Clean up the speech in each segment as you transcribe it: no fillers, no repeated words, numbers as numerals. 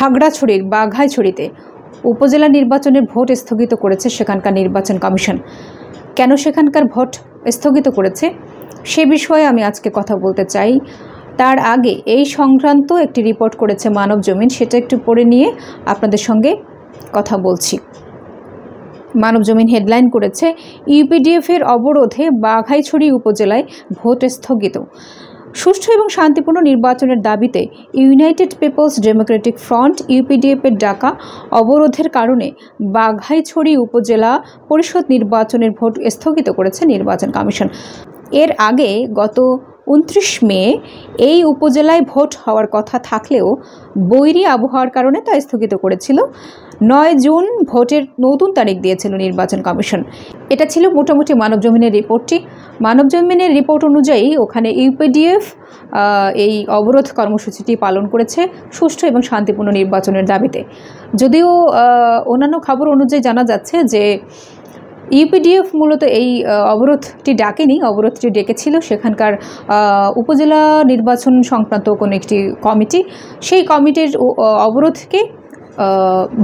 খাগড়াছড়ির বাঘাইছড়িতে উপজেলা নির্বাচনের ভোট স্থগিত করেছে সেখানকার নির্বাচন কমিশন। কেন সেখানকার ভোট স্থগিত করেছে সে বিষয়ে আমি আজকে কথা বলতে চাই। তার আগে এই সংক্রান্ত একটি রিপোর্ট করেছে মানবজমিন, সেটা একটু পড়ে নিয়ে আপনাদের সঙ্গে কথা বলছি। মানবজমিন হেডলাইন করেছে, ইউপিডিএফের অবরোধে বাঘাইছড়ি উপজেলায় ভোট স্থগিত। সুষ্ঠু এবং শান্তিপূর্ণ নির্বাচনের দাবিতে ইউনাইটেড পিপলস ডেমোক্রেটিক ফ্রন্ট ইউপিডিএফের ডাকা অবরোধের কারণে বাঘাইছড়ি উপজেলা পরিষদ নির্বাচনের ভোট স্থগিত করেছে নির্বাচন কমিশন। এর আগে গত 29 মে এই উপজেলায় ভোট হওয়ার কথা থাকলেও বৈরী আবহাওয়ার কারণে তা স্থগিত করেছিল। 9 জুন ভোটের নতুন তারিখ দিয়েছিল নির্বাচন কমিশন। এটা ছিল মোটামুটি মানবজমিনের রিপোর্টটি। মানবজমিনের রিপোর্ট অনুযায়ী ওখানে ইউপিডিএফ এই অবরোধ কর্মসূচিটি পালন করেছে সুষ্ঠু এবং শান্তিপূর্ণ নির্বাচনের দাবিতে। যদিও অন্যান্য খবর অনুযায়ী জানা যাচ্ছে যে ইউপিডিএফ মূলত এই অবরোধটি ডাকেনি, অবরোধটি ডেকেছিল সেখানকার উপজেলা নির্বাচন সংক্রান্ত কোনো একটি কমিটি। সেই কমিটির অবরোধকে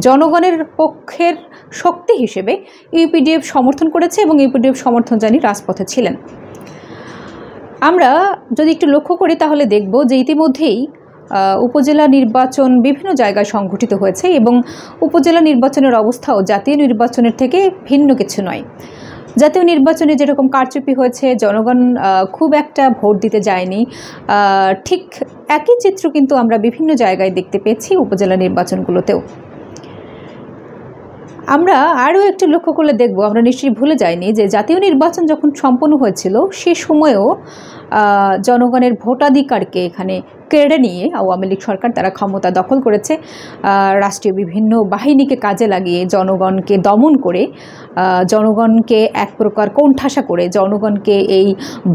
জনগণের পক্ষের শক্তি হিসেবে ইউপিডিএফ সমর্থন করেছে এবং ইউপিডিএফ সমর্থন জানিয়ে রাজপথে ছিলেন। আমরা যদি একটু লক্ষ্য করি তাহলে দেখব যে ইতিমধ্যেই উপজেলা নির্বাচন বিভিন্ন জায়গায় সংঘটিত হয়েছে এবং উপজেলা নির্বাচনের অবস্থাও জাতীয় নির্বাচনের থেকে ভিন্ন কিছু নয়। জাতীয় নির্বাচনে যেরকম কারচুপি হয়েছে, জনগণ খুব একটা ভোট দিতে যায়নি, ঠিক একই চিত্র কিন্তু আমরা বিভিন্ন জায়গায় দেখতে পেয়েছি উপজেলা নির্বাচনগুলোতেও। আমরা আরও একটু লক্ষ্য করলে দেখব, আমরা নিশ্চয়ই ভুলে যাইনি যে জাতীয় নির্বাচন যখন সম্পন্ন হয়েছিল সে সময়েও জনগণের ভোটাধিকারকে এখানে কেড়ে নিয়ে আওয়ামী লীগ সরকার তারা ক্ষমতা দখল করেছে। রাষ্ট্রীয় বিভিন্ন বাহিনীকে কাজে লাগিয়ে জনগণকে দমন করে, জনগণকে এক প্রকার কোণঠাসা করে, জনগণকে এই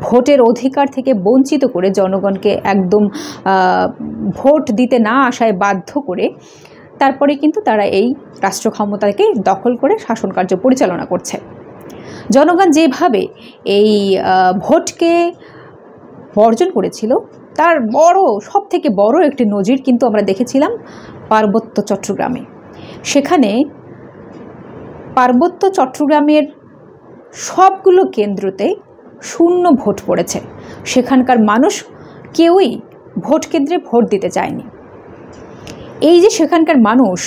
ভোটের অধিকার থেকে বঞ্চিত করে, জনগণকে একদম ভোট দিতে না আসায় বাধ্য করে তারপরে কিন্তু তারা এই রাষ্ট্র ক্ষমতাকে দখল করে শাসন কার্য পরিচালনা করছে। জনগণ যেভাবে এই ভোটকে বর্জন করেছিল তার সব থেকে বড় একটি নজির কিন্তু আমরা দেখেছিলাম পার্বত্য চট্টগ্রামে। সেখানে পার্বত্য চট্টগ্রামের সবগুলো কেন্দ্রতে শূন্য ভোট পড়েছে। সেখানকার মানুষ কেউই ভোট কেন্দ্রে ভোট দিতে চায়নি। এই যে সেখানকার মানুষ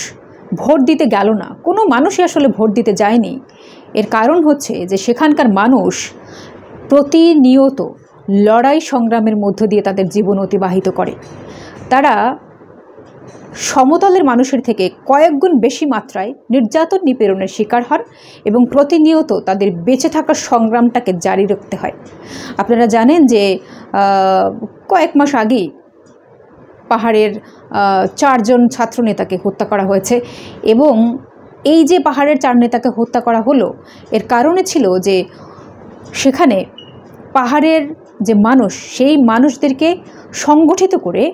ভোট দিতে গেল না, কোনো মানুষই আসলে ভোট দিতে যায়নি, এর কারণ হচ্ছে যে সেখানকার মানুষ প্রতিনিয়ত লড়াই সংগ্রামের মধ্য দিয়ে তাদের জীবন অতিবাহিত করে। তারা সমতলের মানুষের থেকে কয়েক গুণ বেশি মাত্রায় নির্যাতন নিপীড়নের শিকার হন এবং প্রতিনিয়ত তাদের বেঁচে থাকার সংগ্রামটাকে জারি রাখতে হয়। আপনারা জানেন যে কয়েক মাস আগেই পাহাড়ের 4 জন ছাত্রনেতাকে হত্যা করা হয়েছে এবং এই যে পাহাড়ের 4 নেতাকে হত্যা করা হলো এর কারণে ছিল যে সেখানে পাহাড়ের যে মানুষ, সেই মানুষদেরকে সংগঠিত করে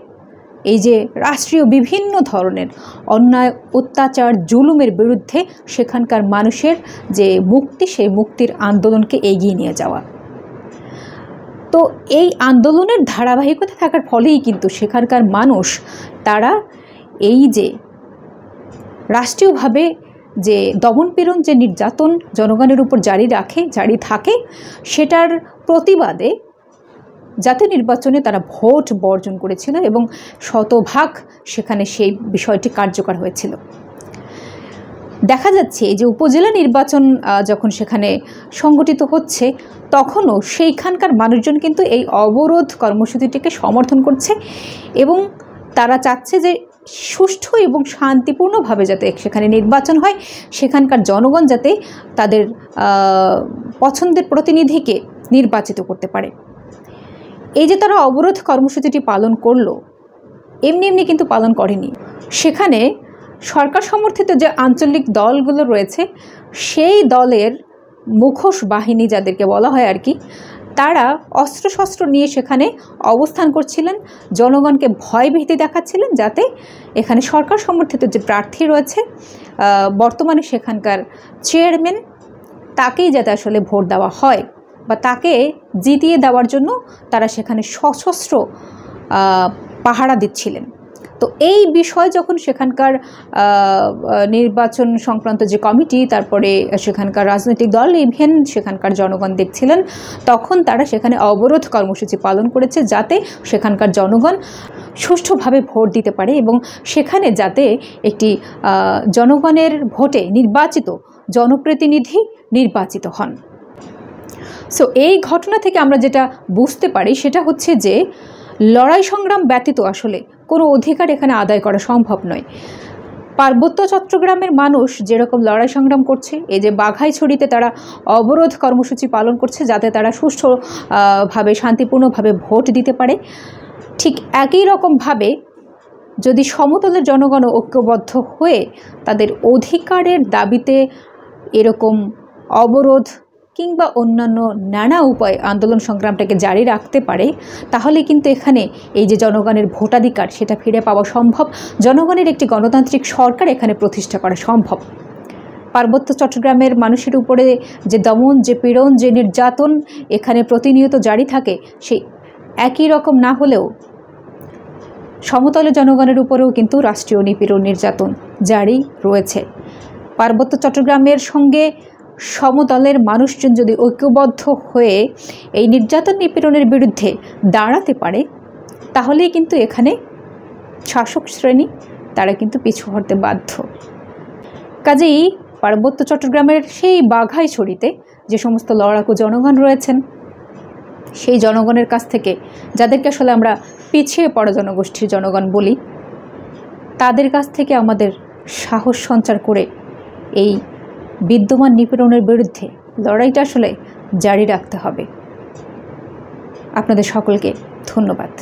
এই যে রাষ্ট্রীয় বিভিন্ন ধরনের অন্যায়, অত্যাচার, জুলুমের বিরুদ্ধে সেখানকার মানুষের যে মুক্তি, সেই মুক্তির আন্দোলনকে এগিয়ে নিয়ে যাওয়া। তো এই আন্দোলনের ধারাবাহিকতা থাকার ফলেই কিন্তু সেখানকার মানুষ তারা এই যে রাষ্ট্রীয়ভাবে যে দমনপীড়ন, যে নির্যাতন জনগণের উপর জারি থাকে সেটার প্রতিবাদে জাতীয় নির্বাচনে তারা ভোট বর্জন করেছিল এবং শতভাগ সেখানে সেই বিষয়টি কার্যকর হয়েছিল। দেখা যাচ্ছে যে উপজেলা নির্বাচন যখন সেখানে সংগঠিত হচ্ছে তখনও সেইখানকার মানুষজন কিন্তু এই অবরোধ কর্মসূচিটিকে সমর্থন করছে এবং তারা চাচ্ছে যে সুষ্ঠু এবং শান্তিপূর্ণভাবে যাতে সেখানে নির্বাচন হয়, সেখানকার জনগণ যাতে তাদের পছন্দের প্রতিনিধিকে নির্বাচিত করতে পারে। এই যে তারা অবরোধ কর্মসূচিটি পালন করলো, এমনি এমনি কিন্তু পালন করেনি। সেখানে সরকার সমর্থিত যে আঞ্চলিক দলগুলো রয়েছে সেই দলের মুখোশ বাহিনী যাদেরকে বলা হয় আর কি, তারা অস্ত্রশস্ত্র নিয়ে সেখানে অবস্থান করছিলেন, জনগণকে ভয়ভীতি দেখাচ্ছিলেন যাতে এখানে সরকার সমর্থিত যে প্রার্থী রয়েছে বর্তমানে সেখানকার চেয়ারম্যান, তাকেই যাতে আসলে ভোট দেওয়া হয় বা তাকে জিতিয়ে দেওয়ার জন্য তারা সেখানে সশস্ত্র পাহারা দিচ্ছিলেন। তো এই বিষয় যখন সেখানকার নির্বাচন সংক্রান্ত যে কমিটি, তারপরে সেখানকার রাজনৈতিক দল, ইভেন সেখানকার জনগণ দেখছিলেন, তখন তারা সেখানে অবরোধ কর্মসূচি পালন করেছে যাতে সেখানকার জনগণ সুষ্ঠুভাবে ভোট দিতে পারে এবং সেখানে যাতে একটি জনগণের ভোটে নির্বাচিত জনপ্রতিনিধি নির্বাচিত হন। সো এই ঘটনা থেকে আমরা যেটা বুঝতে পারি সেটা হচ্ছে যে লড়াই সংগ্রাম ব্যতীত আসলে কোনো অধিকার এখানে আদায় করা সম্ভব নয়। পার্বত্য চট্টগ্রামের মানুষ যেরকম লড়াই সংগ্রাম করছে, এই যে বাঘাইছড়িতে তারা অবরোধ কর্মসূচি পালন করছে যাতে তারা সুষ্ঠুভাবে শান্তিপূর্ণভাবে ভোট দিতে পারে, ঠিক একই রকমভাবে যদি সমতলের জনগণ ঐক্যবদ্ধ হয়ে তাদের অধিকারের দাবিতে এরকম অবরোধ কিংবা অন্যান্য নানা উপায়ে আন্দোলন সংগ্রামটাকে জারি রাখতে পারে, তাহলে কিন্তু এখানে এই যে জনগণের ভোটাধিকার সেটা ফিরে পাওয়া সম্ভব, জনগণের একটি গণতান্ত্রিক সরকার এখানে প্রতিষ্ঠা করা সম্ভব। পার্বত্য চট্টগ্রামের মানুষের উপরে যে দমন, যে পীড়ন, যে নির্যাতন এখানে প্রতিনিয়ত জারি থাকে, সেই একই রকম না হলেও সমতলের জনগণের উপরেও কিন্তু রাষ্ট্রীয় নিপীড়ন, নির্যাতন জারি রয়েছে। পার্বত্য চট্টগ্রামের সঙ্গে সমতলের মানুষজন যদি ঐক্যবদ্ধ হয়ে এই নির্যাতন নিপীড়নের বিরুদ্ধে দাঁড়াতে পারে, তাহলেই কিন্তু এখানে শাসক শ্রেণী তারা কিন্তু পিছু হটতে বাধ্য। কাজেই পার্বত্য চট্টগ্রামের সেই বাঘাইছড়িতে যে সমস্ত লড়াকু জনগণ রয়েছেন, সেই জনগণের কাছ থেকে, যাদেরকে আসলে আমরা পিছিয়ে পড়া জনগোষ্ঠীর জনগণ বলি, তাদের কাছ থেকে আমাদের সাহস সঞ্চার করে এই বিদ্যমান নিপীড়নের বিরুদ্ধে লড়াইটা আসলে জারি রাখতে হবে। আপনাদের সকলকে ধন্যবাদ।